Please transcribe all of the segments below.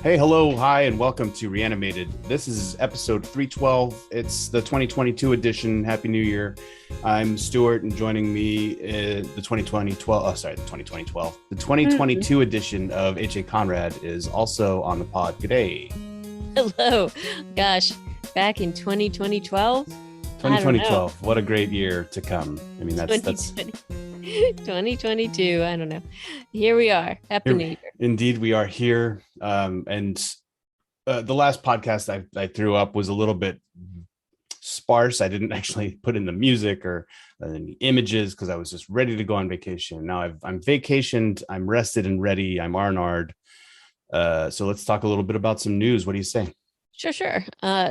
Hey, hello, hi, and welcome to Reanimated. This is episode 312. It's the 2022 edition. Happy New Year. I'm Stuart, and joining me is the 2022 edition of H.A. Conrad is also on the pod. G'day. Hello. Gosh, back in 2012? I don't know. 2012. What a great year to come. I mean, that's 2022. I don't know. Here we are. Happy New Year. Indeed, we are here. And the last podcast I threw up was a little bit sparse. I didn't actually put in the music or any images because I was just ready to go on vacation. Now I'm vacationed. I'm rested and ready. I'm R&R'd. So let's talk a little bit about some news. What do you say? Sure.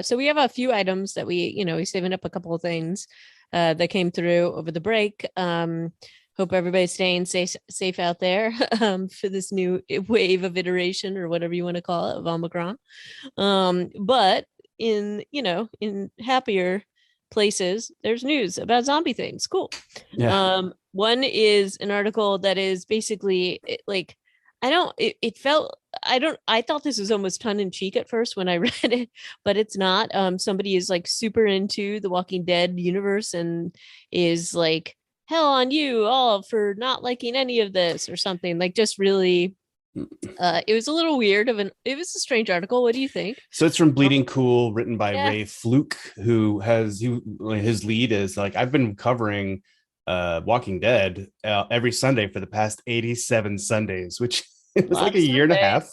So we have a few items that we saving up a couple of things that came through over the break. Hope everybody's staying safe out there for this new wave of iteration or whatever you want to call it of Omicron. But in happier places, there's news about zombie things. Cool. Yeah. One is an article that is basically like I thought this was almost tongue in cheek at first when I read it, but it's not. Somebody is like super into the Walking Dead universe and is like, hell on you all for not liking any of this or something. Like just really it was a little weird it was a strange article. What do you think? So it's from Bleeding Cool, written by Yeah. Ray Fluke, his lead is like, I've been covering Walking Dead every Sunday for the past 87 Sundays, which A is lot like of a year and a Sunday.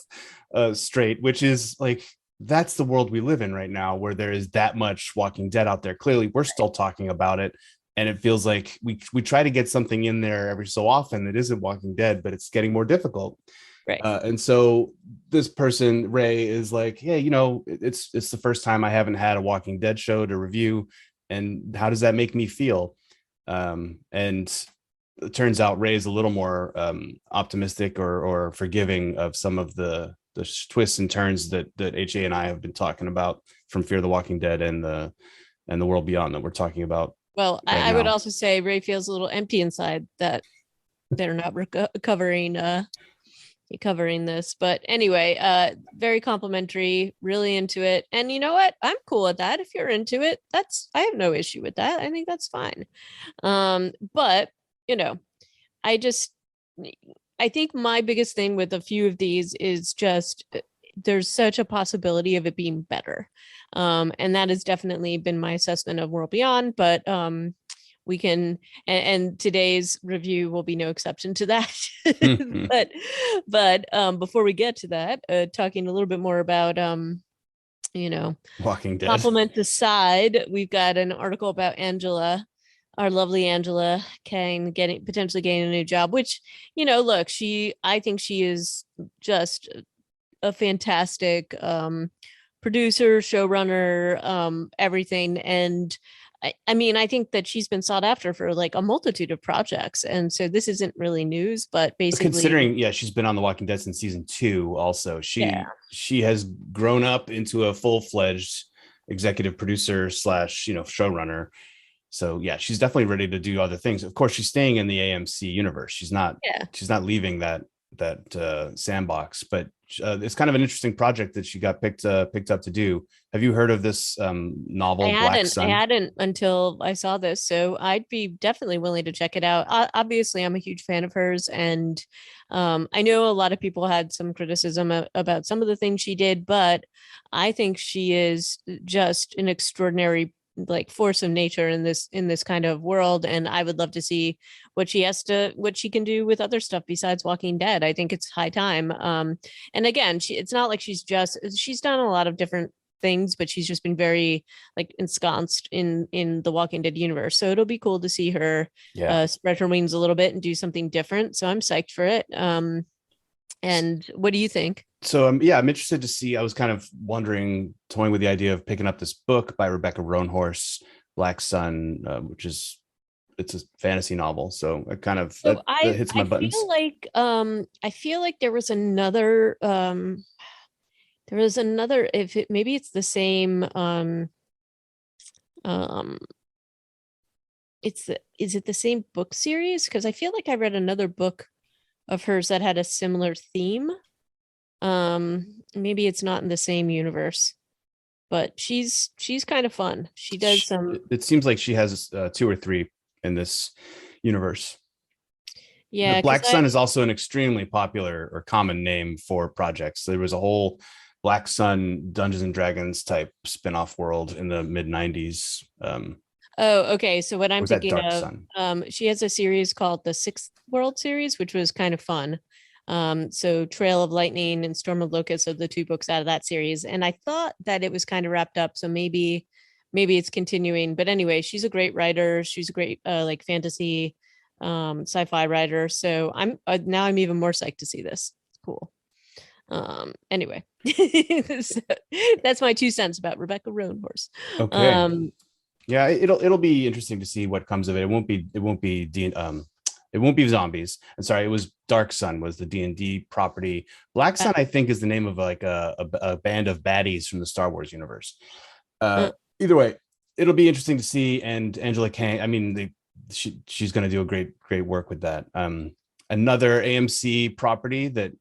half straight, which is like, that's the world we live in right now, where there is that much Walking Dead out there. Clearly, we're still talking about it. And it feels like we try to get something in there every so often that isn't Walking Dead, but it's getting more difficult. Right. And so this person, Ray, is like, yeah, it's the first time I haven't had a Walking Dead show to review, and how does that make me feel? And it turns out Ray is a little more optimistic or forgiving of some of the twists and turns that HA and I have been talking about from Fear the Walking Dead and the World Beyond that we're talking about Well, right I would now. also say Ray feels a little empty inside that they're not covering this. But anyway, very complimentary, really into it. And you know what? I'm cool with that. If you're into it, I have no issue with that. I think that's fine. But you know, I just I think my biggest thing with a few of these is just there's such a possibility of it being better. And that has definitely been my assessment of World Beyond, but we can and today's review will be no exception to that. But before we get to that, talking a little bit more about you know Walking Dead. compliments aside, we've got an article about Angela, our lovely Angela Kang potentially getting a new job, which, look, I think she is just a fantastic producer, showrunner, everything. And I mean, I think that she's been sought after for like a multitude of projects. And so this isn't really news, but basically, Considering, yeah, she's been on The Walking Dead since season 2. Also, yeah. she has grown up into a full-fledged executive producer slash showrunner. So yeah, she's definitely ready to do other things. Of course, she's staying in the AMC universe. Yeah. She's not leaving that sandbox. But it's kind of an interesting project that she got picked up to do. Have you heard of this I novel, Black hadn't. I Sun? hadn't until I saw this, so I'd be definitely willing to check it out. Obviously, I'm a huge fan of hers, and I know a lot of people had some criticism about some of the things she did, but I think she is just an extraordinary like force of nature in this kind of world, and I would love to see what she can do with other stuff besides Walking Dead. I think it's high time. And again, it's not like she's done a lot of different things, but she's just been very like ensconced in the Walking Dead universe. So it'll be cool to see her Yeah. spread her wings a little bit and do something different. So I'm psyched for it. And what do you think? So yeah, I'm interested to see. I was kind of wondering, toying with the idea of picking up this book by Rebecca Roanhorse, Black Sun, which is it's a fantasy novel. So it kind of So that I hits my I buttons. feel like there was another if it maybe it's the same um is it the same book series? Because I feel like I read another book of hers that had a similar theme. Maybe it's not in the same universe, but she's kind of fun. She does some. It seems like she has 2 or 3 in this universe. The Yeah, because Black Sun is also an extremely popular or common name for projects. There was a whole Black Sun Dungeons and Dragons type spin-off world in the mid 90s. Oh, okay. So what I'm Was that thinking Dark of, Sun? she has a series called the Sixth World series, which was kind of fun. So Trail of Lightning and Storm of Locusts are the 2 books out of that series. And I thought that it was kind of wrapped up. So maybe it's continuing. But anyway, she's a great writer. She's a great like fantasy sci-fi writer. So I'm now I'm even more psyched to see this. It's cool. Anyway. So that's my 2 cents about Rebecca Roanhorse. Okay. Yeah, it'll be interesting to see what comes of it. It won't be zombies. I'm sorry, it was Dark Sun was the D&D property. Black Sun, I think, is the name of like a band of baddies from the Star Wars universe. Uh, Either way, it'll be interesting to see. And Angela Kang, I mean, she's going to do a great work with that. Another AMC property that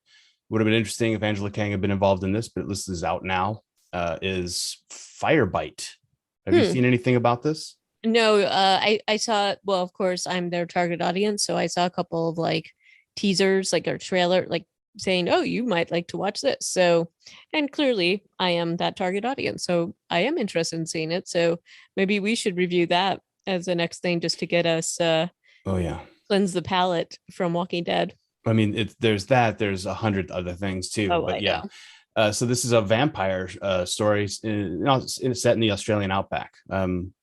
would have been interesting if Angela Kang had been involved in this, but this is out now, is Firebite. Have you seen anything about this? No, I saw, well, of course, I'm their target audience, so I saw a couple of like teasers, like a trailer, like saying, "Oh, you might like to watch this." So, and clearly, I am that target audience, so I am interested in seeing it. So maybe we should review that as the next thing, just to get us Oh yeah. cleanse the palate from Walking Dead. I mean, there's 100 other things too, Oh, but I yeah. know. So this is a vampire story set in the Australian outback.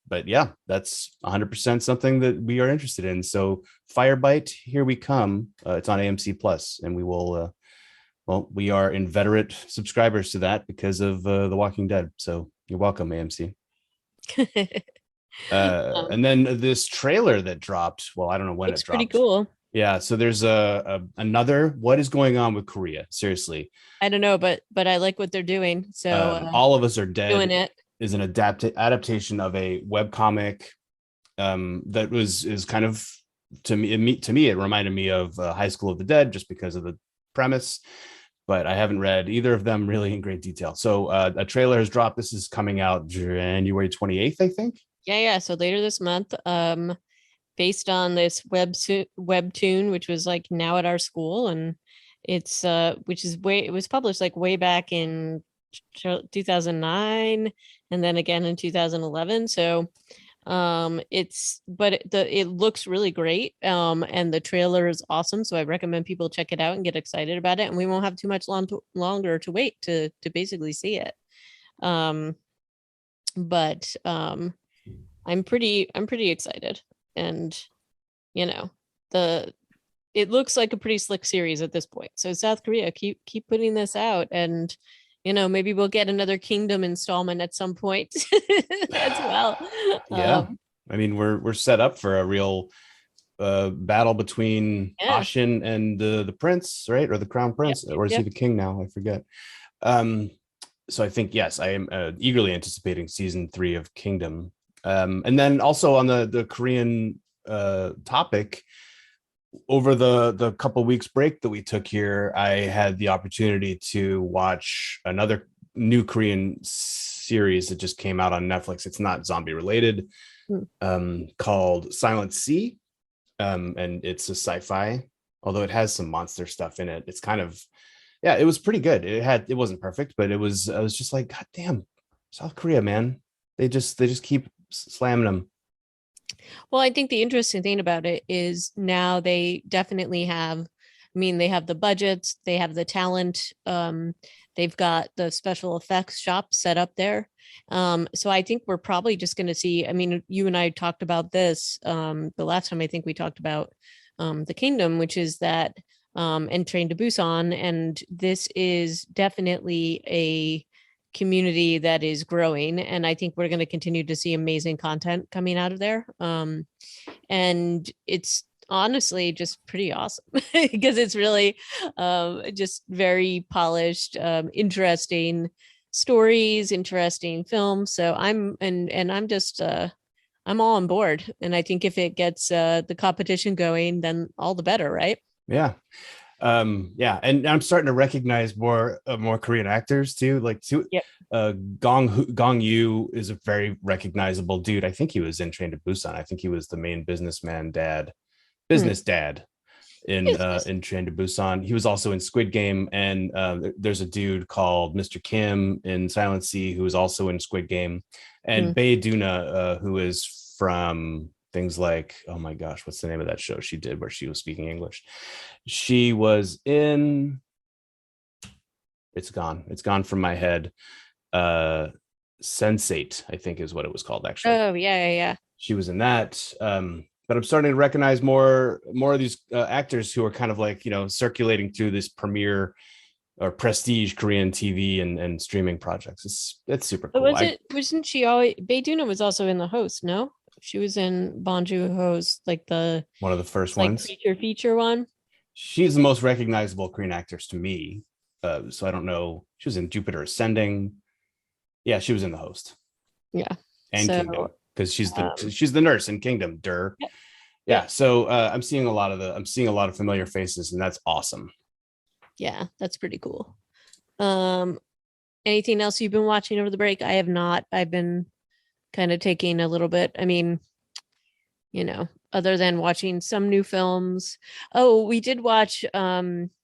But yeah, that's 100% something that we are interested in. So Firebite, here we come. It's on AMC Plus, and we will. Well, we are inveterate subscribers to that because of The Walking Dead. So you're welcome, AMC. Um, And then this trailer that dropped. Well, I don't know when it looks pretty dropped. cool. Yeah, so there's another. What is going on with Korea? Seriously, I don't know, but I like what they're doing. So All of Us Are doing Dead it. is an adaptation of a web comic that is kind of to me it reminded me of High School of the Dead just because of the premise, but I haven't read either of them really in great detail. So a trailer has dropped. This is coming out January 28th, I think. Yeah. So later this month, based on this webtoon, which was like Now at Our School, and it's which is way it was published like way back in 2009, and then again in 2011. So it looks really great, and the trailer is awesome, so I recommend people check it out and get excited about it, and we won't have too much longer to wait to basically see it. um but I'm pretty excited. And you know, the it looks like a pretty slick series at this point. So South Korea, keep putting this out, and maybe we'll get another Kingdom installment at some point as well. Yeah, I mean we're set up for a real battle between Yeah. Ashin and the prince, right? Or the crown Yep. prince, Yep. or is he Yep. the king now? I forget. Um, so I think yes, I am eagerly anticipating season 3 of Kingdom. And then also on the Korean topic, over the couple weeks break that we took here, I had the opportunity to watch another new Korean series that just came out on Netflix. It's not zombie related, called Silent Sea, and it's a sci-fi. Although it has some monster stuff in it, it's kind of yeah, it was pretty good. It wasn't perfect, but it was. I was just like, God damn, South Korea, man. They just keep slamming them. Well, I think the interesting thing about it is now they definitely have, I mean, they have the budgets, they have the talent, they've got the special effects shop set up there. So I think we're probably just going to see, I mean, you and I talked about this the last time I think we talked about the Kingdom, which is that and Train to Busan, and this is definitely a community that is growing, and I think we're going to continue to see amazing content coming out of there. And it's honestly just pretty awesome because it's really just very polished, interesting stories, interesting films. So I'm just I'm all on board, and I think if it gets the competition going, then all the better, right? Yeah. Yeah, and I'm starting to recognize more Korean actors too. Like Yep. Gong Yu is a very recognizable dude. I think he was in Train to Busan. I think he was the main Hmm. business dad Business. in Train to Busan. He was also in Squid Game, and there's a dude called Mr. Kim in Silent Sea who is also in Squid Game, Hmm. and Bae Duna, who is from things like, oh my gosh, what's the name of that show she did where she was speaking English? She was in. It's gone from my head. Uh, Sense8, I think is what it was called actually. Oh yeah, yeah, yeah. She was in that. But I'm starting to recognize more of these actors who are kind of like, circulating through this premiere or prestige Korean TV and streaming projects. It's super But cool. wasn't she always Bayduna was also in the host, no? She was in Bong Joon-ho's like the One of the first it's like ones. creature feature one. She's the most recognizable Korean actress to me. So I don't know. She was in Jupiter Ascending. Yeah, she was in the host Yeah. and So Kingdom because um she's the nurse in Kingdom. Dur. yep, Yeah. yep. So I'm seeing a lot of familiar faces, and that's awesome. Yeah, that's pretty cool. Um anything else you've been watching over the break? I have not. I've been kind of taking a little bit. I mean, other than watching some new films. Oh, we did watch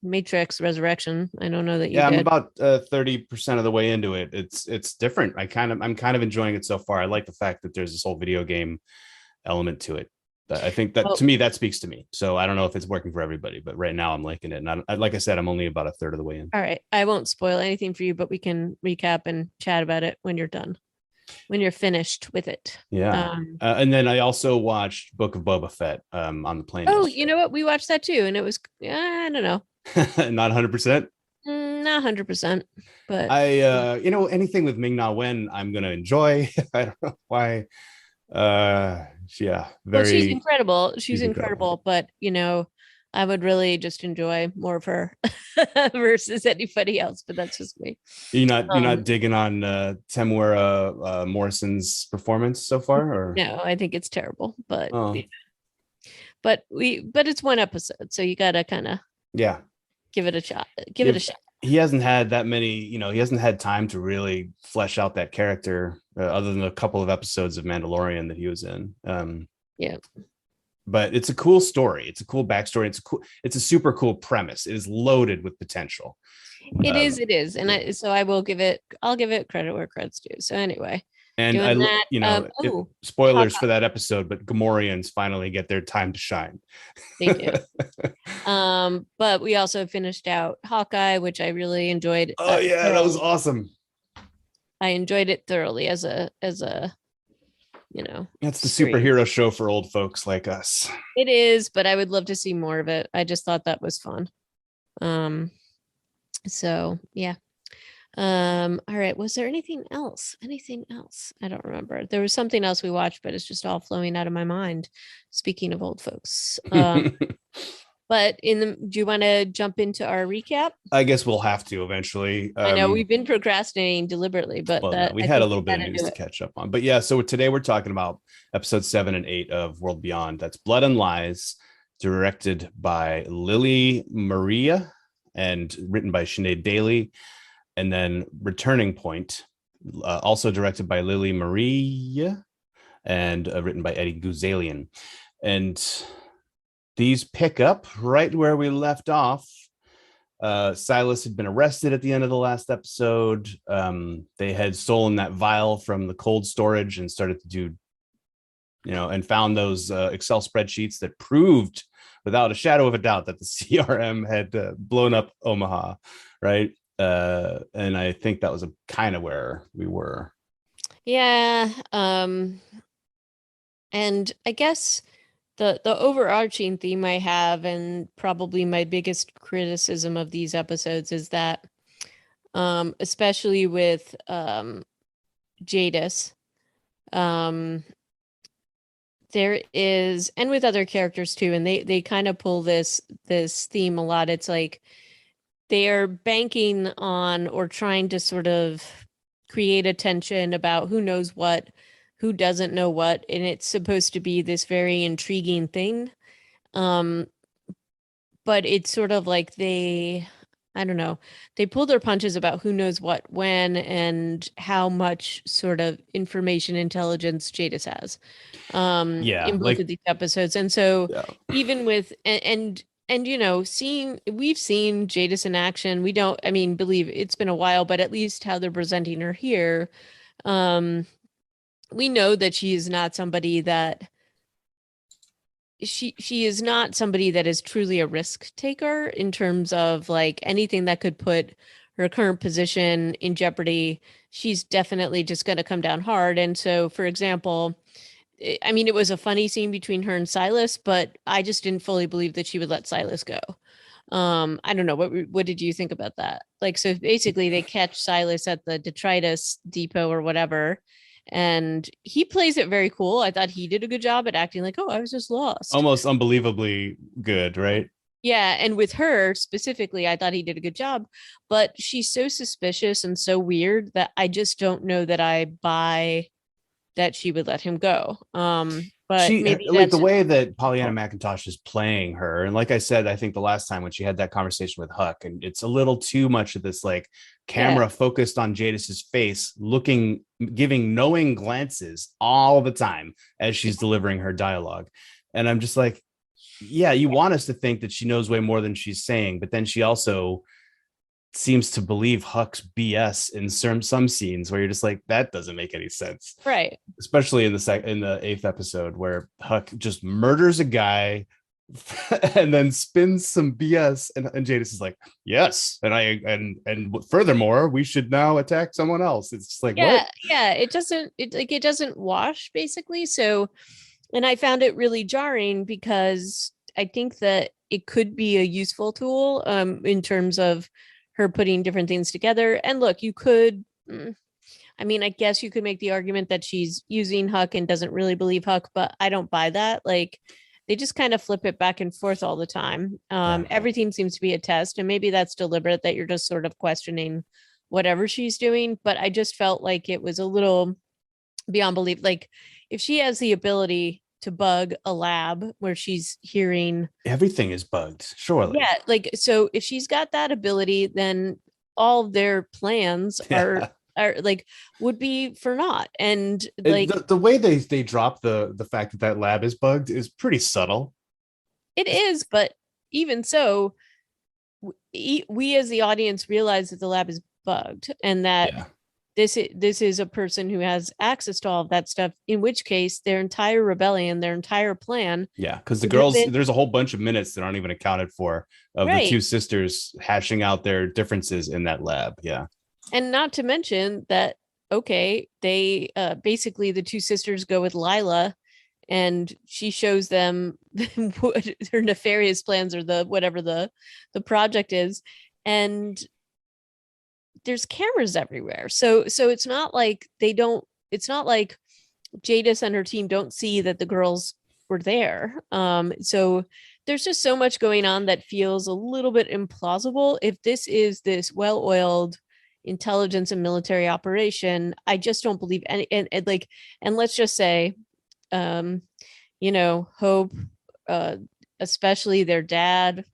Matrix Resurrection. I don't know that you Yeah, I'm did. about 30% of the way into it. It's different. I'm kind of enjoying it so far. I like the fact that there's this whole video game element to it. I think that Oh, to me that speaks to me. So I don't know if it's working for everybody, but right now I'm liking it. And like I said, I'm only about a third of the way in. all right. I won't spoil anything for you, but we can recap and chat about it when you're done, when you're finished with it. Yeah. Um, And then I also watched Book of Boba Fett on the plane oh, you yesterday. know what? We watched that too, and it was I don't know, Not 100%. not 100%, but Anything with Ming Na Wen, I'm gonna enjoy. I don't know why. Yeah, well, she's very. incredible. She's She's incredible. incredible, but I would really just enjoy more of her versus anybody else. But that's just me. You're not Um, digging on Tamura Morrison's performance so far, or no, I think it's terrible, but oh but it's one episode, so you gotta kind of yeah, give it a shot. Give it a give shot. he hasn't had that many, he hasn't had time to really flesh out that character other than a couple of episodes of Mandalorian that he was in. Yeah, But it's a cool story. It's a cool backstory. It's a super cool premise. It is loaded with potential. it is. Um, It is, and so I will give it. I'll give it credit where credit's due. So anyway, and doing that. Oh, Hawk, spoilers for that episode, but Gamorreans finally get their time to shine. they do. But we also finished out Hawkeye, which I really enjoyed. Oh yeah, that was Thoroughly. awesome. I enjoyed it thoroughly as a That's the series. superhero show for old folks like us. It is, but I would love to see more of it. I just thought that was fun. Um, so yeah. All right. Was there anything else? Anything else? I don't remember. There was something else we watched, but it's just all flowing out of my mind. Speaking of old folks. But do you want to jump into our recap? I guess we'll have to eventually. I know we've been procrastinating deliberately, but Well, no, that we I had a think little we bit got of to news do to it. catch up on. But yeah, so today we're talking about episode 7 and 8 of World Beyond. That's Blood and Lies, directed by Lily Maria and written by Sinead Daly. And then Returning Point, also directed by Lily Maria and written by Eddie Guzalian. And these pick up right where we left off. Silas had been arrested at the end of the last episode. They had stolen that vial from the cold storage and started to do, and found those Excel spreadsheets that proved without a shadow of a doubt that the CRM had blown up Omaha, right? And I think that was a kind of where we were. Yeah. And I guess the overarching theme I have, and probably my biggest criticism of these episodes, is that especially with Jadis, um there is, and with other characters too, and they kind of pull this theme a lot. It's like they are banking on or trying to sort of create a tension about who knows what, who doesn't know what, and it's supposed to be this very intriguing thing. Um, but it's sort of like I don't know, they pull their punches about who knows what when and how much sort of information intelligence Jadis has Yeah, in both of like these episodes. And so yeah. even with and you know, we've seen Jadis in action. We don't, I mean, believe it's been a while, but at least how they're presenting her here, um, we know that she is not somebody that she is not somebody that is truly a risk taker in terms of like anything that could put her current position in jeopardy. She's definitely just going to come down hard. And so, for example, I mean, it was a funny scene between her and Silas, but I just didn't fully believe that she would let Silas go. I don't know, what did you think about that? Like, so basically they catch Silas at the detritus depot or whatever, and he plays it very cool. I thought he did a good job at acting like, oh, I was just lost. Almost unbelievably good, right? Yeah, and with her specifically, I thought he did a good job, but she's so suspicious and so weird that I just don't know that I buy that she would let him go. But She maybe like the that's way that Pollyanna McIntosh is playing her, and like I said, I think the last time when she had that conversation with Huck, and it's a little too much of this like yeah, camera focused on Jadis's face, looking, giving knowing glances all the time as she's delivering her dialogue, and I'm just like, yeah, you want us to think that she knows way more than she's saying, but then she also seems to believe Huck's BS in some scenes where you're just like, that doesn't make any sense. right. Especially in the eighth episode where Huck just murders a guy and then spins some BS, and Jadis is like, yes, and furthermore, we should now attack someone else. It's just like, what? Yeah, it doesn't wash basically. So, and I found it really jarring because I think that it could be a useful tool in terms of her putting different things together. And look, you could I mean, I guess you could make the argument that she's using Huck and doesn't really believe Huck, but I don't buy that. Like, they just kind of flip it back and forth all the time. Yeah. Everything seems to be a test, and maybe that's deliberate that you're just sort of questioning whatever she's doing. But I just felt like it was a little beyond belief. Like, if she has the ability to bug a lab where she's hearing, Everything is bugged, surely. yeah, like, so if she's got that ability, then all of their plans Yeah. are like would be for naught. And And like the way they drop the fact that that lab is bugged is pretty subtle. it is, but even so, we as the audience realize that the lab is bugged and that Yeah. this is a person who has access to all of that stuff, in which case their entire rebellion, their entire plan Yeah, because the would have girls, been there's a whole bunch of minutes that aren't even accounted for of the two right. sisters hashing out their differences in that lab. Yeah. And not to mention that, okay, they basically the two sisters go with Lyla, and she shows them what her nefarious plans or the whatever the project is, and there's cameras everywhere. So it's not like they don't. It's not like Jadis and her team don't see that the girls were there. So there's just so much going on that feels a little bit implausible. If this is this well-oiled intelligence and military operation, I just don't believe any. And like, and let's just say, um, you know, Hope, uh, especially their dad,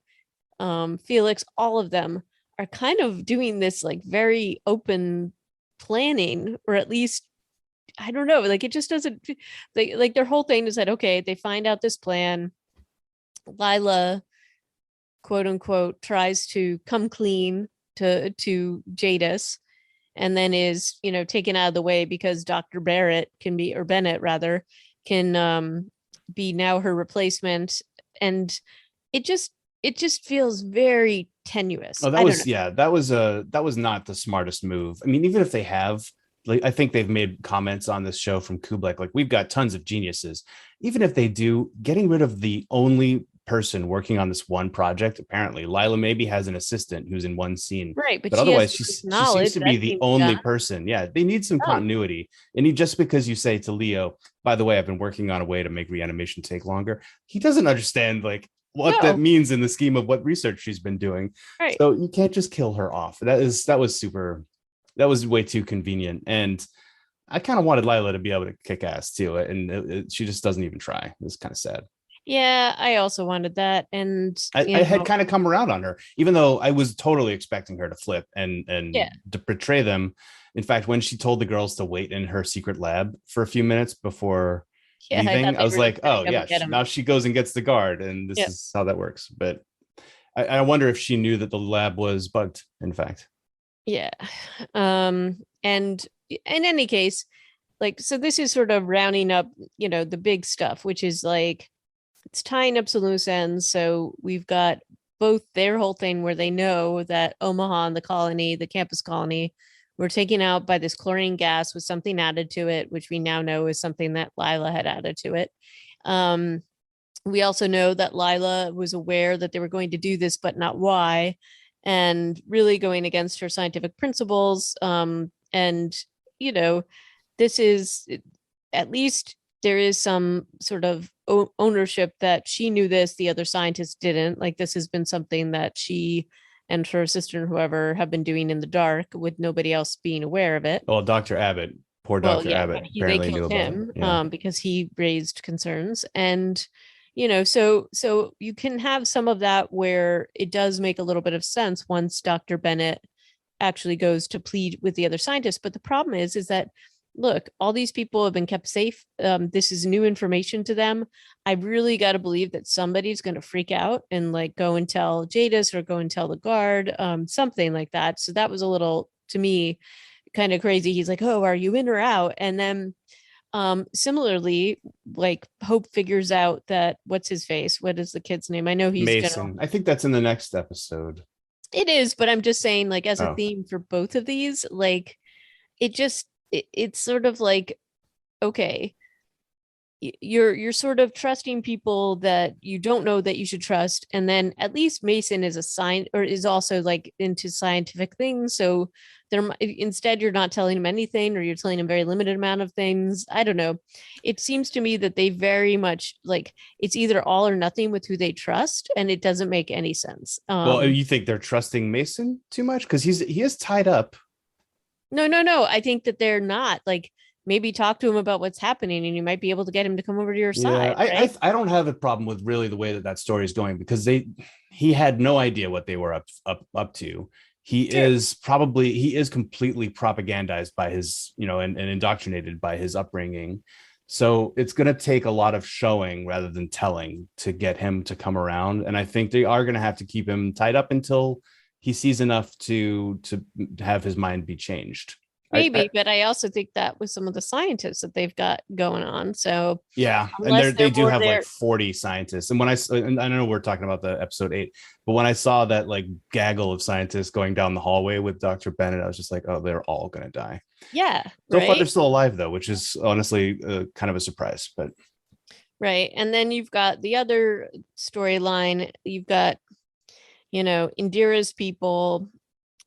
Felix, all of them are kind of doing this like very open planning, or at least I don't know, like it just doesn't like their whole thing is that okay, they find out this plan. Lyla, quote unquote, tries to come clean to Jadis, and then is, you know, taken out of the way because Dr. Barrett can be, or Bennett rather, can be now her replacement. And it just it just feels very tenuous. Oh, that I don't know. was, yeah, that was not the smartest move. I mean, even if they have, like, I think they've made comments on this show from Kublek, like, we've got tons of geniuses. Even if they do, getting rid of the only person working on this one project, apparently Lila maybe has an assistant who's in one scene, Right, but but she has otherwise this she seems knowledge to that be the seems only done. person. Yeah, they need some Oh, continuity. And just because you say to Leo, by the way, I've been working on a way to make reanimation take longer, he doesn't understand like what that no, means in the scheme of what research she's been doing. right. So you can't just kill her off. That was super, that was way too convenient. And I kind of wanted Lila to be able to kick ass too, and she just doesn't even try. It's kind of sad. Yeah, I also wanted that. And, I had kind of come around on her, even though I was totally expecting her to flip and yeah, to betray them. In fact, when she told the girls to wait in her secret lab for a few minutes before yeah, I thought leaving, I they was were just like, going to oh come yeah, and get him. now she goes and gets the guard, and this Yeah. is how that works. But I wonder if she knew that the lab was bugged. In fact, Yeah. And in any case, like, so this is sort of rounding up, the big stuff, which is like it's tying up some loose ends. So we've got both their whole thing where they know that Omaha and the colony, the campus colony, were taken out by this chlorine gas with something added to it, which we now know is something that Lila had added to it. Um, we also know that Lila was aware that they were going to do this, but not why, and really going against her scientific principles. And, you know, this is at least there is some sort of ownership that she knew this, the other scientists didn't. Like, this has been something that she and her sister and whoever have been doing in the dark with nobody else being aware of it. well, Dr. Abbott, poor Well, Dr. yeah, but Abbott, they apparently knew killed about it. him Yeah. because he raised concerns. And, so you can have some of that where it does make a little bit of sense once Dr. Bennett actually goes to plead with the other scientists. But the problem is that, look, all these people have been kept safe. This is new information to them. I really got to believe that somebody's going to freak out and like go and tell Jadis or go and tell the guard, something like that. So that was a little, to me, kind of crazy. He's like, oh, are you in or out? And then similarly, like Hope figures out that what's his face? What is the kid's name? I know he's General. Mason. I think that's in the next episode. It is, but I'm just saying, like, as a Oh, theme for both of these, like, it's sort of like, okay, you're sort of trusting people that you don't know that you should trust, and then at least Mason is a sign or is also like into scientific things, so there instead you're not telling him anything or you're telling him very limited amount of things. I don't know, it seems to me that they very much like it's either all or nothing with who they trust, and it doesn't make any sense. well, you think they're trusting Mason too much because he is tied up. No, no, no. I think that they're not. Like, maybe talk to him about what's happening and you might be able to get him to come over to your Yeah, side, right? I don't have a problem with really the way that that story is going because he had no idea what they were up to. True. He is completely propagandized by his, and indoctrinated by his upbringing. So it's going to take a lot of showing rather than telling to get him to come around. And I think they are going to have to keep him tied up until he sees enough to have his mind be changed. I Maybe, but I also think that with some of the scientists that they've got going on. So Yeah, and unless they they're do more have like there, 40 scientists. And and I know we're talking about the episode 8, but when I saw that like gaggle of scientists going down the hallway with Dr. Bennett, I was just like, oh, they're all going to die. yeah, So far, they're right. still alive though, which is honestly kind of a surprise. But Right. And then you've got the other storyline. You've got, Indira's people,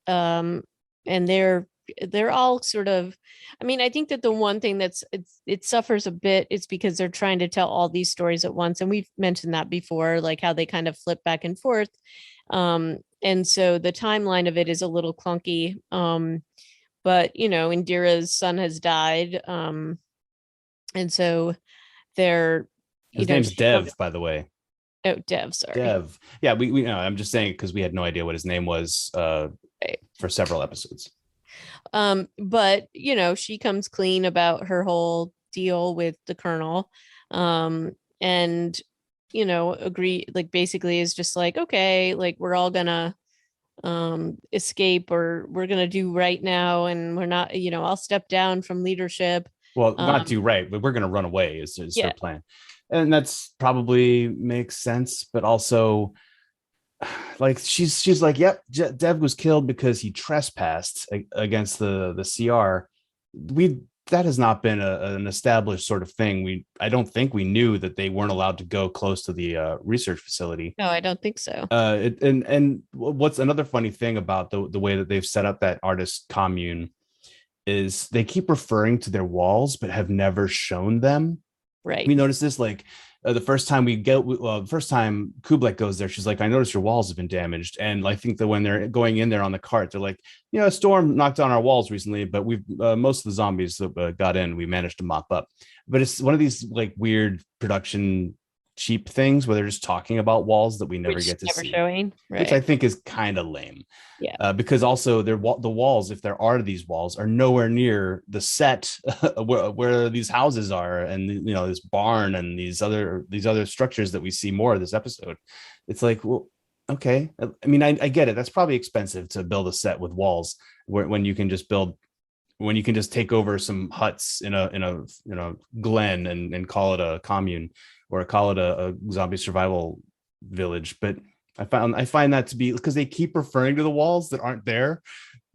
um, and they're all sort of, I mean, I think that the one thing it suffers a bit is because they're trying to tell all these stories at once, and we've mentioned that before, like how they kind of flip back and forth. And so the timeline of it is a little clunky. But Indira's son has died, and so they're his name's she comes, Dev, by the way. oh, Dev, sorry. Dev. Yeah, we know. I'm just saying because we had no idea what his name was Right. for several episodes. But she comes clean about her whole deal with the colonel, and agree, like, basically is just like, okay, like, we're all gonna escape, or we're gonna do right now, and we're not, I'll step down from leadership. Well, not um do right, but we're going to run away is her yeah, plan. And that's probably makes sense, but also like she's like, yep, Dev was killed because he trespassed against the CR. We That has not been an established sort of thing. I don't think we knew that they weren't allowed to go close to the research facility. no, I don't think so. And what's another funny thing about the way that they've set up that artist commune is they keep referring to their walls but have never shown them. Right. We noticed this like the first time Kublek goes there, she's like, I noticed your walls have been damaged. And I think that when they're going in there on the cart, they're like, a storm knocked down our walls recently, but we've most of the zombies that got in, we managed to mop up. But it's one of these like weird production cheap things where they're just talking about walls that we never Which get to never see, showing. which I Right. think is kind of lame. Yeah. Because also the walls, if there are these walls, are nowhere near the set where these houses are, and this barn and these other structures that we see more of this episode. It's like, well, okay. I mean, I get it. That's probably expensive to build a set with walls when you can just take over some huts in a glen and call it a commune, or call it a zombie survival village. But I find that to be because they keep referring to the walls that aren't there.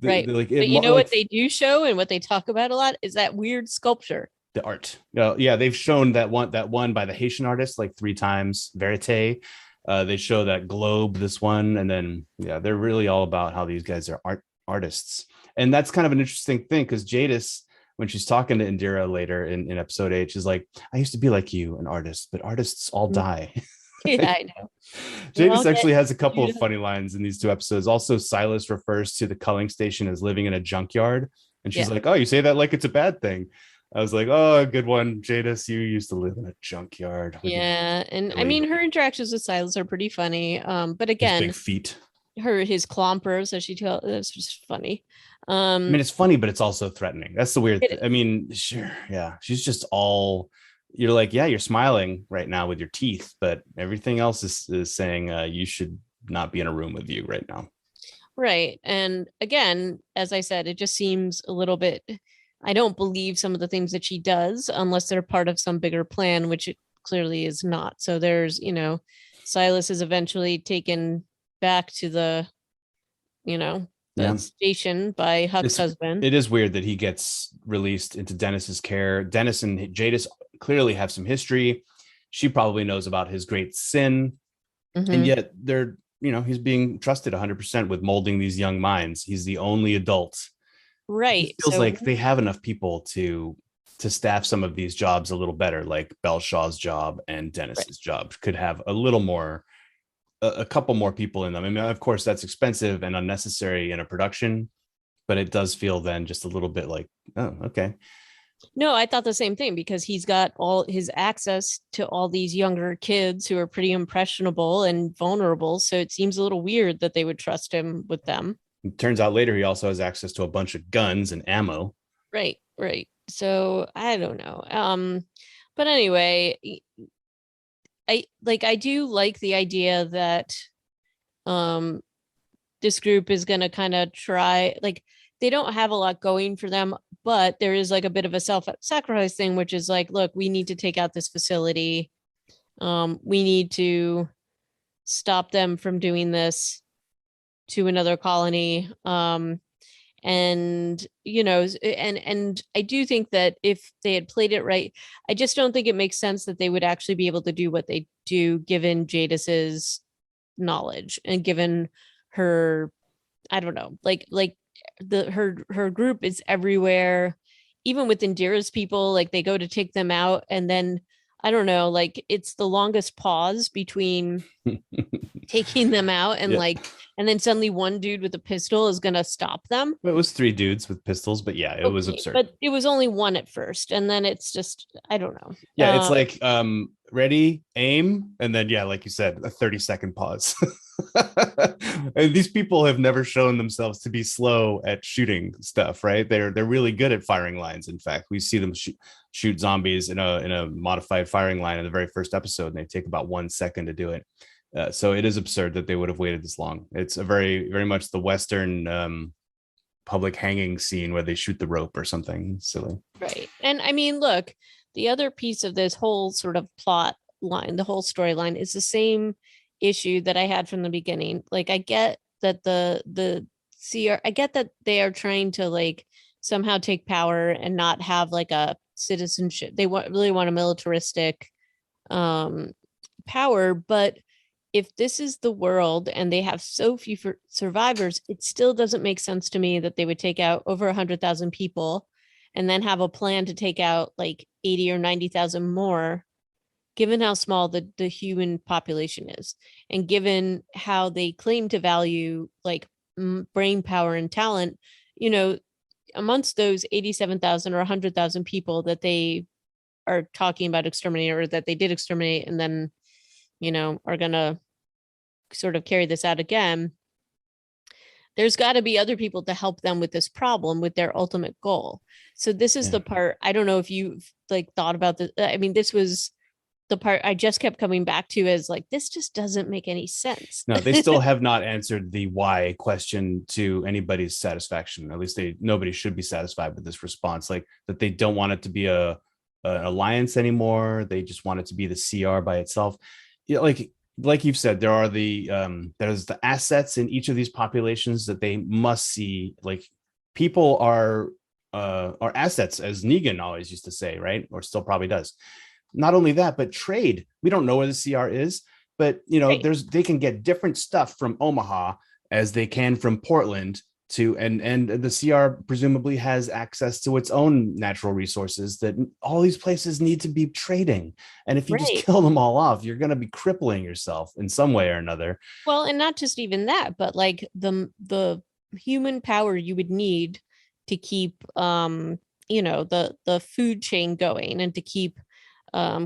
Right. Like But it, you know like what they do show and what they talk about a lot is that weird sculpture. the art. Yeah, they've shown that one by the Haitian artist like 3 times. Verite. They show that globe, this one, and then yeah, they're really all about how these guys are artists, and that's kind of an interesting thing because Jadis, when she's talking to Indira later in episode 8, she's like, "I used to be like you, an artist, but artists all Mhm. die." Yeah, I know. They all Jadis get actually has a couple of chewed up. funny lines in these 2 episodes. Also, Silas refers to the culling station as living in a junkyard, and she's Yeah. like, "Oh, you say that like it's a bad thing." I was like, "Oh, good one, Jadis. You used to live in a junkyard with your Yeah. And I mean, illegally her interactions with Silas are pretty funny. But his big again, feet." his clompers, as she tells, that's just funny. I mean, it's funny, but it's also threatening. That's the weird It thing. I mean, sure, yeah, she's just all. You're like, yeah, you're smiling right now with your teeth, but everything else is saying you should not be in a room with you right now. Right. And again, as I said, it just seems a little bit, I don't believe some of the things that she does unless they're part of some bigger plan, which it clearly is not. So there's, Silas is eventually taken back to you know, the Yeah, station by Huck's it's husband. it is weird that he gets released into Dennis's care. Dennis and Jadis clearly have some history. She probably knows about his great sin, and Mhm. yet he's being trusted 100% with molding these young minds. He's the only adult. It just Right. feels So like they have enough people to staff some of these jobs a little better, like Belshaw's job and right. Dennis's job could have a little more, a couple more people in them. I mean, of course, that's expensive and unnecessary in a production, but it does feel then just a little bit like, oh, okay. No, I thought the same thing because he's got all his access to all these younger kids who are pretty impressionable and vulnerable. So it seems a little weird that they would trust him with them. It turns out later he also has access to a bunch of guns and ammo. Right, right. So I don't know. But anyway, I do like the idea that um this group is gonna kind of try, like, they don't have a lot going for them, but there is like a bit of a self-sacrifice thing, which is like, look, we need to take out this facility. We need to stop them from doing this to another colony. And and I do think that if they had played it right, I just don't think it makes sense that they would actually be able to do what they do given Jadis's knowledge and given her, I don't know, like her group is everywhere, even with Indira's people. Like they go to take them out, and then I don't know, like it's the longest pause between taking them out and Yeah. and then suddenly one dude with a pistol is gonna stop them. It was 3 dudes with pistols, but yeah, it was Okay, absurd. but it was only one at first, and then it's just, I don't know. Yeah, it's like ready, aim, and then yeah, like you said, a 30-second pause. And these people have never shown themselves to be slow at shooting stuff, right? They're really good at firing lines. In fact, we see them shoot zombies in a modified firing line in the very first episode, and they take about 1 second to do it. So it is absurd that they would have waited this long. It's a very much the Western public hanging scene where they shoot the rope or something silly. Right. And I mean, look, the other piece of this whole sort of plot line, the whole storyline is the same issue that I had from the beginning. Like I get that the CR, I get that they are trying to like somehow take power and not have like a citizenship. They really want a militaristic um power, but if this is the world and they have so few survivors, it still doesn't make sense to me that they would take out over 100,000 people and then have a plan to take out like 80 or 90,000 more, given how small the human population is and given how they claim to value like brain power and talent. you know Amongst those 87,000 or 100,000 people that they are talking about exterminating, or that they did exterminate and then are going to sort of carry this out again, there's got to be other people to help them with this problem, with their ultimate goal. So this is Yeah. the part, I don't know if you've like thought about this. I mean, this was the part I just kept coming back to as like, this just doesn't make any sense. No, they still have not answered the why question to anybody's satisfaction. At least nobody should be satisfied with this response. Like that they don't want it to be an alliance anymore. They just want it to be the CR by itself. Yeah, like you've said, there's the assets in each of these populations that they must see. Like people are assets, as Negan always used to say, right? Or still probably does. Not only that, but trade. We don't know where the CR is, but Right. they can get different stuff from Omaha as they can from Portland to and the CR presumably has access to its own natural resources that all these places need to be trading. And if you just Right. kill them all off, you're going to be crippling yourself in some way or another. Well, and not just even that, but like the human power you would need to keep the food chain going and to keep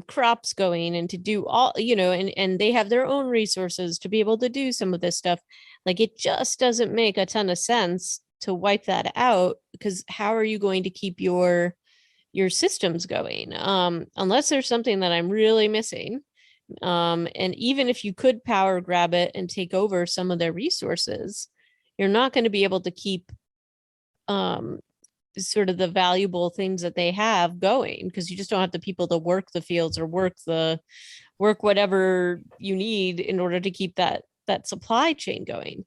crops going and to do all, and they have their own resources to be able to do some of this stuff. Like it just doesn't make a ton of sense to wipe that out, because how are you going to keep your systems going, unless there's something that I'm really missing. And even if you could power grab it and take over some of their resources, you're not going to be able to keep um, sort of the valuable things that they have going, because you just don't have the people to work the fields or work whatever you need in order to keep that supply chain going.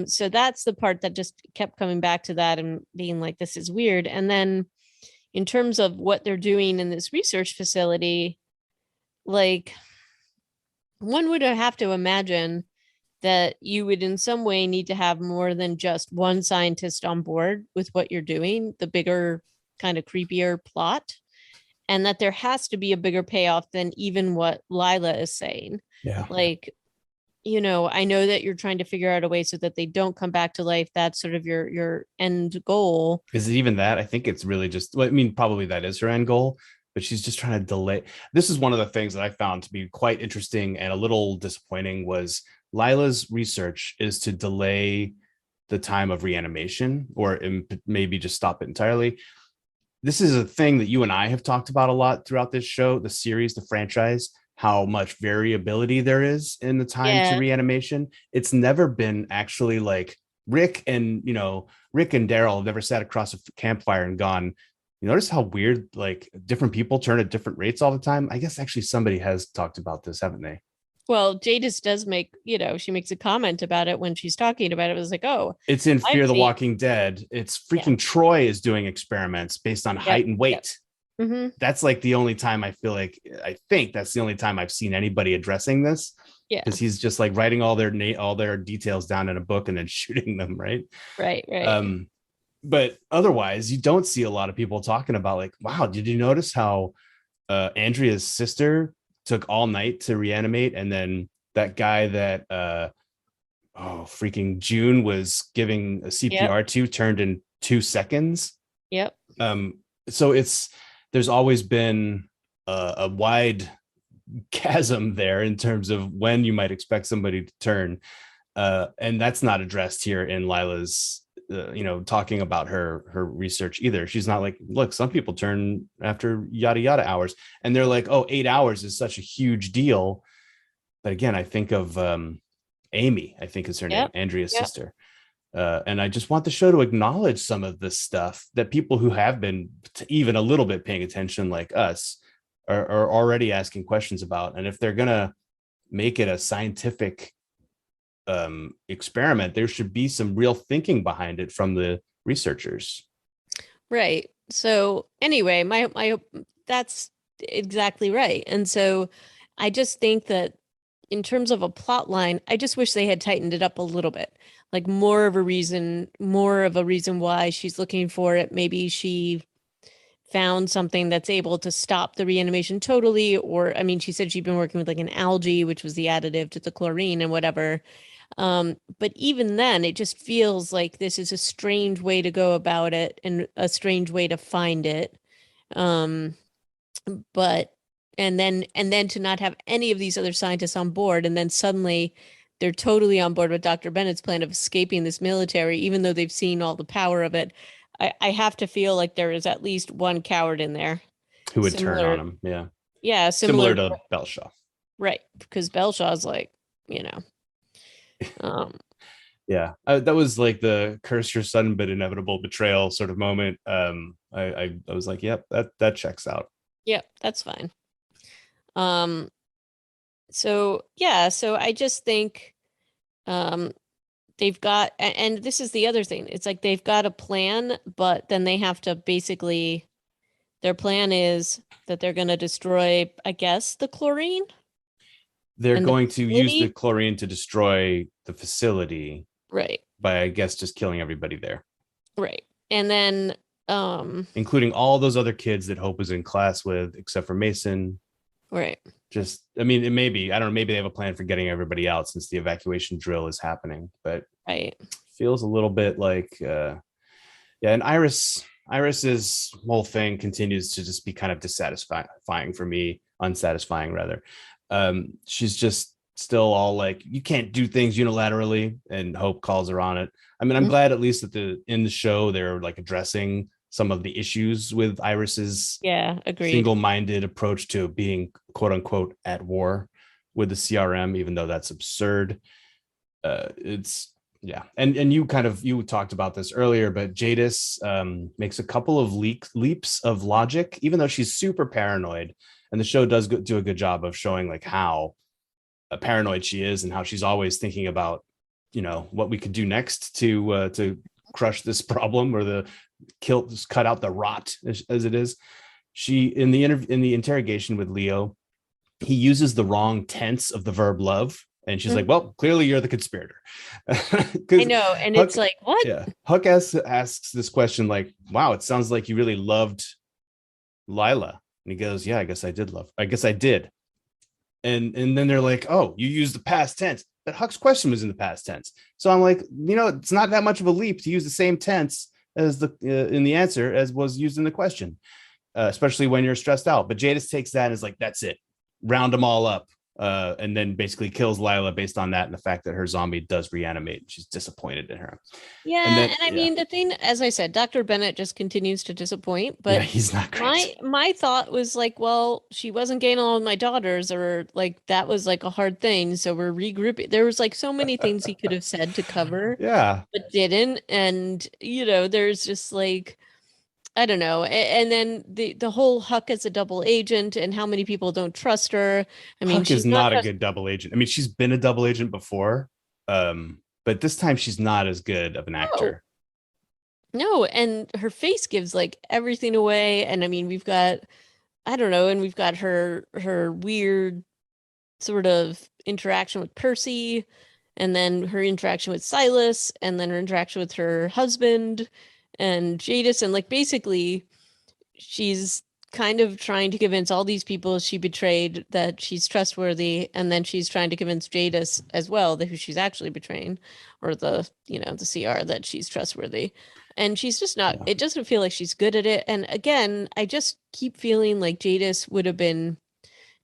So that's the part that just kept coming back to that and being like, this is weird. And then in terms of what they're doing in this research facility, like one would have to imagine that you would in some way need to have more than just one scientist on board with what you're doing, the bigger kind of creepier plot, and that there has to be a bigger payoff than even what Lyla is saying. Yeah. Like, I know that you're trying to figure out a way so that they don't come back to life. That's sort of your end goal. Is it even that? I think it's really just, well, I mean, probably that is her end goal, but she's just trying to delay. This is one of the things that I found to be quite interesting and a little disappointing was Lila's research is to delay the time of reanimation or maybe just stop it entirely. This is a thing that you and I have talked about a lot throughout this show, the series, the franchise, how much variability there is in the time to Yeah. reanimation. It's never been actually like Rick and Daryl have never sat across a campfire and gone, you notice how weird like different people turn at different rates all the time? I guess actually somebody has talked about this, haven't they? Well, Jadis does make, she makes a comment about it when she's talking about it. It was like, oh, It's in I've Fear the seen. Walking Dead. It's Yeah. freaking Troy is doing experiments based on Yep. height and Yep. weight. Mm-hmm. That's like the only time I think that's the only time I've seen anybody addressing this, Yeah. because he's just like writing all their details down in a book and then shooting them, right? Right. Right. But otherwise you don't see a lot of people talking about like, wow, did you notice how Andrea's sister took all night to reanimate, and then that guy that freaking June was giving a Yep. CPR to turned in 2 seconds. Yep. So there's always been a wide chasm there in terms of when you might expect somebody to turn, and that's not addressed here in Lila's talking about her research either. She's not like, look, some people turn after yada yada hours, and they're like, oh, 8 hours is such a huge deal. But again, I think of Amy, I think is her name, Yep. Andrea's Yep. sister. And I just want the show to acknowledge some of this stuff that people who have been even a little bit paying attention, like us, are already asking questions about. And if they're going to make it a scientific experiment, there should be some real thinking behind it from the researchers. Right. So anyway, my that's exactly right. And so I just think that in terms of a plot line, I just wish they had tightened it up a little bit. Like more of a reason why she's looking for it. Maybe she found something that's able to stop the reanimation totally. Or, I mean, she said she'd been working with like an algae, which was the additive to the chlorine and whatever. But even then, it just feels like this is a strange way to go about it and a strange way to find it. Um, but and then to not have any of these other scientists on board, and then suddenly they're totally on board with Dr. Bennett's plan of escaping this military, even though they've seen all the power of it. I have to feel like there is at least one coward in there. Who would turn on Similar, him? Yeah, yeah, similar similar, to Belshaw. right? Because Belshaw's like, um, Yeah, that was like the curse your sudden but inevitable betrayal sort of moment. I was like, yep, that checks out. yeah, that's fine. Um, so yeah, so I just think, um, they've got, and this is the other thing. It's like they've got a plan, but then they have to basically, their plan is that they're going to destroy, I guess, the chlorine They're and the going to use the facility. chlorine to destroy the facility Right, by, I guess, just killing everybody there, right. And then, including all those other kids that Hope is in class with, except for Mason. right, Just, I mean, it may be, I don't know, maybe they have a plan for getting everybody out since the evacuation drill is happening, but right. feels a little bit like, yeah. And Iris's whole thing continues to just be kind of dissatisfying for me, unsatisfying rather. She's just still all like, you can't do things unilaterally, and Hope calls her on it. I mean, I'm Mhm. glad at least that in the show they're like addressing some of the issues with Iris's Yeah, agreed. single-minded approach to being quote unquote at war with the CRM, even though that's absurd. It's yeah, and you talked about this earlier, but Jadis makes a couple of leaps of logic, even though she's super paranoid, and the show does do a good job of showing like how paranoid she is and how she's always thinking about what we could do next to crush this problem or the kill, just cut out the rot as it is. She in the interrogation with Leo, he uses the wrong tense of the verb love, and she's like, Mhm. well, clearly you're the conspirator. I Because know. And Huck, it's like, what? yeah, Huck asks this question like, wow, it sounds like you really loved Lyla. And he goes, yeah, I guess I did. And then they're like, oh, you used the past tense, but Huck's question was in the past tense. So I'm like, it's not that much of a leap to use the same tense as the in the answer as was used in the question, especially when you're stressed out. But Jadis takes that and is like, that's it, round them all up, and then basically kills Lyla based on that and the fact that her zombie does reanimate. She's disappointed in her, and Yeah, then and I yeah, mean the thing, as I said, Dr. Bennett just continues to disappoint. yeah, But he's not great. my thought was like, well, she wasn't getting along with my daughters, or like that was like a hard thing. So we're regrouping. There was like so many things he could have said to cover, Yeah, but didn't. And there's just like, I don't know. And then the whole Huck as a double agent and how many people don't trust her. I mean, Huck is she's not not a trust. good double agent. I mean, she's been a double agent before, but this time she's not as good of an No, actor. no, and her face gives like everything away. And I mean, we've got, I don't know, and we've got her weird sort of interaction with Percy, and then her interaction with Silas, and then her interaction with her husband and Jadis, and like basically she's kind of trying to convince all these people she betrayed that she's trustworthy, and then she's trying to convince Jadis as well that who she's actually betraying, or the CR, that she's trustworthy. And she's just not, Yeah. it doesn't feel like she's good at it. And again, I just keep feeling like Jadis would have been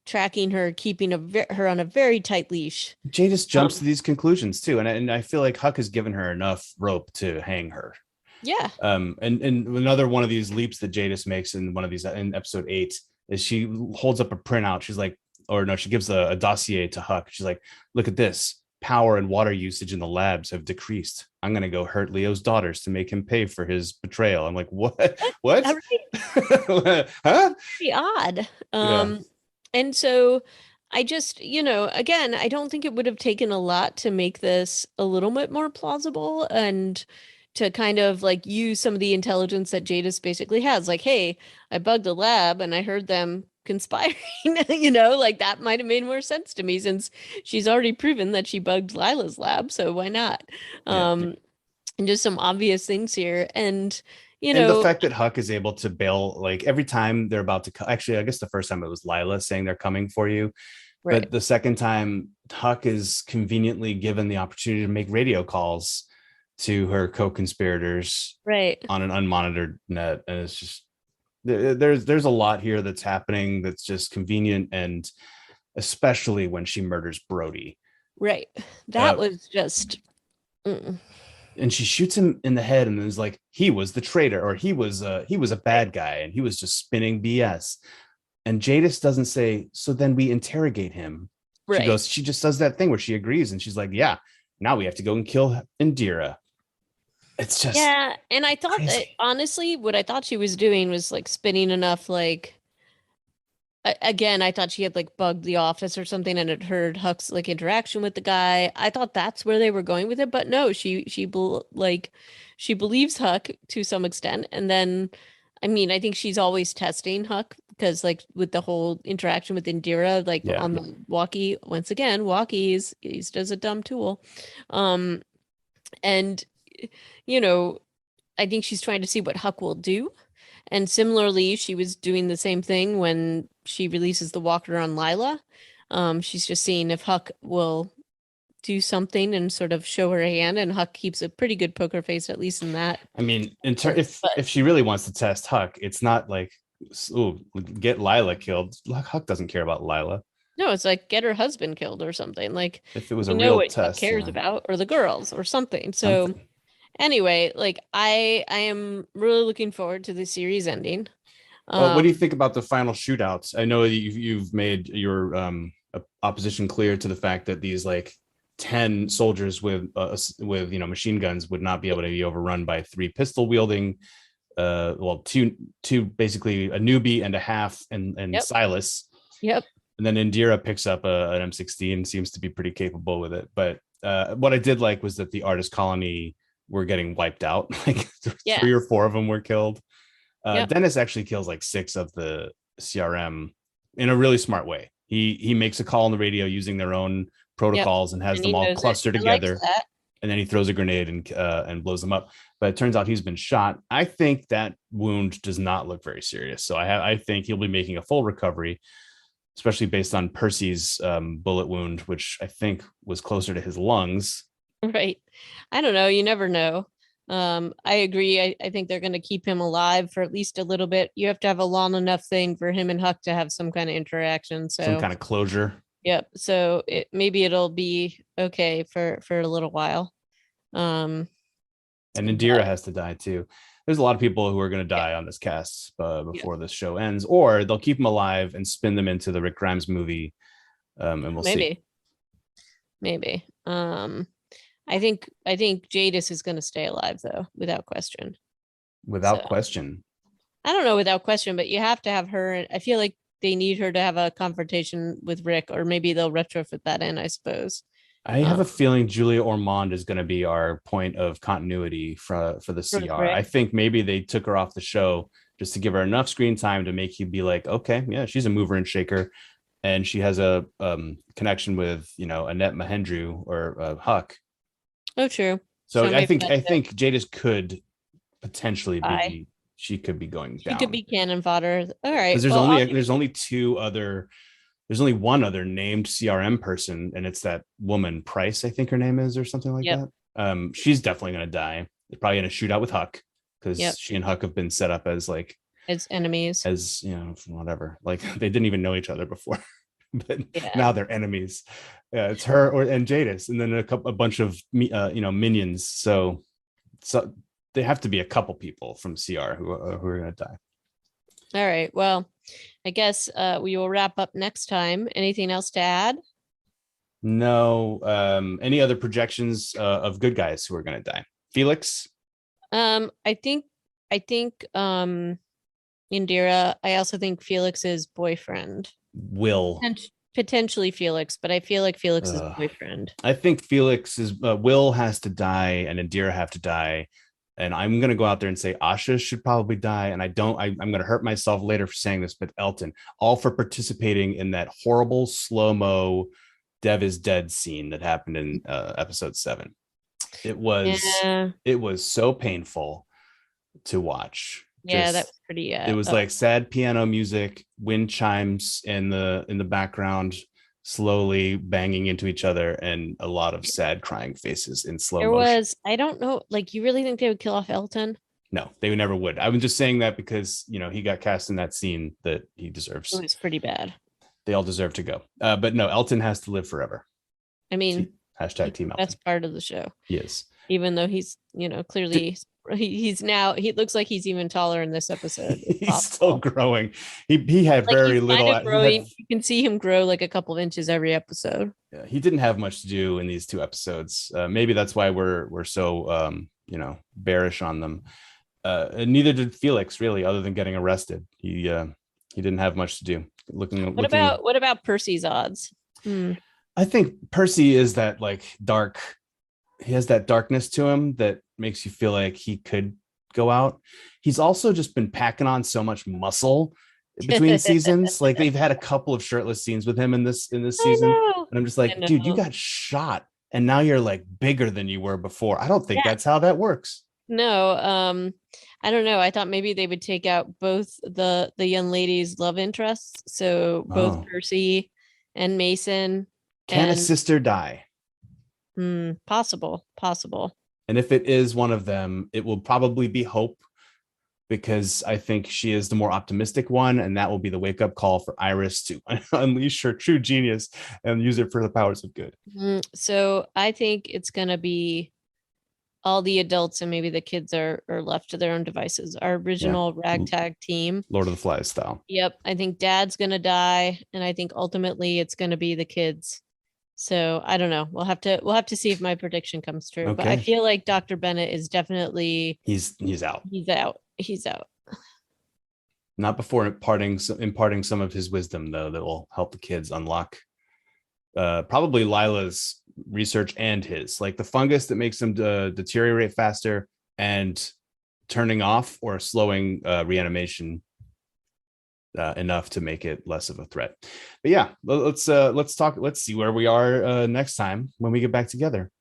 tracking her, keeping her on a very tight leash. Jadis jumps to Um, these conclusions too, and I feel like Huck has given her enough rope to hang her. yeah. And another one of these leaps that Jadis makes in one of these in episode 8 is she holds up a printout. She's like, or no, she gives a dossier to Huck. She's like, look at this. Power and water usage in the labs have decreased. I'm gonna go hurt Leo's daughters to make him pay for his betrayal. I'm like, what? What? What? All right. Huh? Very odd. Yeah. And so I just, again, I don't think it would have taken a lot to make this a little bit more plausible, and to kind of like use some of the intelligence that Jadis basically has. Like, hey, I bugged a lab and I heard them conspiring, like that might have made more sense to me, since she's already proven that she bugged Lila's lab. So why not? Yeah. Um, and just some obvious things here. And, you And the know, fact that Huck is able to bail, like every time they're about to actually, I guess the first time it was Lyla saying they're coming for you. right, But the second time, Huck is conveniently given the opportunity to make radio calls to her co-conspirators right. on an unmonitored net. And it's just, there's a lot here that's happening that's just convenient, and especially when she murders Brody. Right. That Uh, was just mm, and she shoots him in the head and is like, he was the traitor, or he was a right. bad guy and he was just spinning BS. And Jadis doesn't say, so then we interrogate him. Right. She just does that thing where she agrees and she's like, yeah, now we have to go and kill Indira. It's just Yeah, and I thought that crazy. honestly, what I thought she was doing was like spinning enough like again, I thought she had like bugged the office or something and had heard Huck's like interaction with the guy. I thought that's where they were going with it, but no, like she believes Huck to some extent, and then I mean, I think she's always testing Huck because like with the whole interaction with Indira, like Yeah. on the walkie, once again, walkies, he's just a dumb tool. Um, and you know, I think she's trying to see what Huck will do. And similarly, she was doing the same thing when she releases the walker on Lyla. She's just seeing if Huck will do something and sort of show her hand. And Huck keeps a pretty good poker face, at least in that I mean, sense. But if she really wants to test Huck, it's not like, oh, get Lyla killed. Huck doesn't care about Lyla. no, it's like get her husband killed or something. Like If it was we a know real what Huck test, cares about, or the girls, or something. So something. anyway, like I am really looking forward to the series ending. What do you Um, think about the final shootouts? I know you've made your opposition clear to the fact that these like 10 soldiers with machine guns would not be able to be overrun by three pistol wielding well two basically a newbie and a half and yep, Silas, yep, and then Indira picks up an M16, seems to be pretty capable with it. But what I did like was that the artist colony were getting wiped out. Like yeah, three or four of them were killed. yep, Dennis actually kills like six of the CRM in a really smart way. He makes a call on the radio using their own yep. protocols and has And them he all knows it. cluster I liked together, that. and then he throws a grenade and blows them up. But it turns out he's been shot. I think that wound does not look very serious, so I think he'll be making a full recovery, especially based on Percy's bullet wound, which I think was closer to his lungs. Right. I don't know. You never know. I agree. I think they're going to keep him alive for at least a little bit. You have to have a long enough thing for him and Huck to have some kind of interaction. Some So, kind of closure. yep. So maybe it'll be okay for a little while. Um, And Indira but has to die too. There's a lot of people who are going to yeah, die on this cast yeah, before this show ends, or they'll keep them alive and spin them into the Rick Grimes movie, and we'll see. maybe, maybe. I think Jadis is going to stay alive though, without question. So Without question. I don't know without question, but you have to have her. I feel like they need her to have a confrontation with Rick, or maybe they'll retrofit that in, I suppose. I have a feeling Julia Ormond is going to be our point of continuity for the For CR. I Rick. think maybe they took her off the show just to give her enough screen time to make you be like, okay, yeah, she's a mover and shaker, and she has a connection with Annette Mahendru or Huck. Oh, true. So So I maybe think that's I it. think Jadis could potentially Bye. be she could be going She could down be cannon fodder. All because right. Well, I'll there's only one other named CRM person, and it's that woman Price, I think her name is, or something like yep. that. She's definitely going to die. They're probably going to shoot out with Huck because Yep. she and Huck have been set up as like As enemies. as whatever. Like they didn't even know each other before, but Yeah. now they're enemies. Yeah, it's her and Jadis, and then a bunch of minions. So they have to be a couple people from CR who are going to die. All right. Well, I guess we will wrap up next time. Anything else to add? No. Any other projections of good guys who are going to die? Felix, I think Indira. I also think Felix's boyfriend. Will. Potentially Felix, but I feel like Felix's Uh, boyfriend. I think Felix is Will has to die and Indira have to die. And I'm going to go out there and say Asha should probably die. And I'm going to hurt myself later for saying this, but Elton, all for participating in that horrible slow mo Dev is dead scene that happened in episode 7. It was Yeah. it was so painful to watch. Yeah, that Just was pretty it was like sad piano music, wind chimes in the background, slowly banging into each other, and a lot of sad crying faces in slow there motion. was I don't know, like you really think they would kill off Elton? No, they never would. I'm just saying that because, he got cast in that scene that he It deserves. was pretty bad. They all deserve to go. But no, Elton has to live forever. I mean, Hashtag Team Elton. Best part of the show. He is. Even though he's, clearly he looks like he's even taller in this episode. He's still growing. He had very little. You can see him grow like a couple of inches every episode. Yeah, he didn't have much to do in these 2 episodes. Maybe that's why we're so bearish on them. And neither did Felix, really, other than getting arrested. He didn't have much to do. What about Percy's odds? I think Percy is that dark. He has that darkness to him that makes you feel like he could go out. He's also just been packing on so much muscle between seasons. They've had a couple of shirtless scenes with him in this season, and I'm just like, dude, you got shot, and now you're bigger than you were before. I don't think that's how that works. No, I don't know. I thought maybe they would take out both the young ladies' love interests, so both Percy and Mason. Can a sister die? Possible. And if it is one of them, it will probably be Hope, because I think she is the more optimistic one, and that will be the wake-up call for Iris to unleash her true genius and use it for the powers of good. So I think it's gonna be all the adults, and maybe the kids are left to their own devices. Our original ragtag team, Lord of the Flies style. Yep. I think Dad's gonna die, and I think ultimately it's gonna be the kids. So I don't know. We'll have to see if my prediction comes true. Okay. But I feel like Dr. Bennett is definitely he's out. He's out. Not before imparting some of his wisdom, though, that will help the kids unlock probably Lila's research and his, the fungus that makes them deteriorate faster, and turning off or slowing reanimation enough to make it less of a threat. But yeah, let's talk. Let's see where we are next time when we get back together.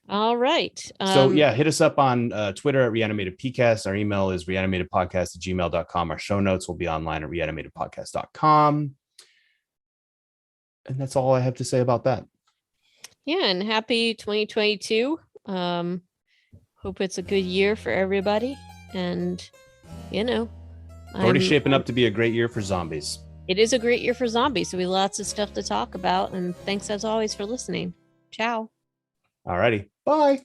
All right. So yeah, hit us up on Twitter at Reanimated PCast. Our email is reanimatedpodcast@gmail.com. Our show notes will be online at reanimatedpodcast.com. And that's all I have to say about that. Yeah, and happy 2022. Hope it's a good year for everybody. And already shaping up to be a great year for zombies. It is a great year for zombies, so we have lots of stuff to talk about. And thanks as always for listening. Ciao. Alrighty. Bye.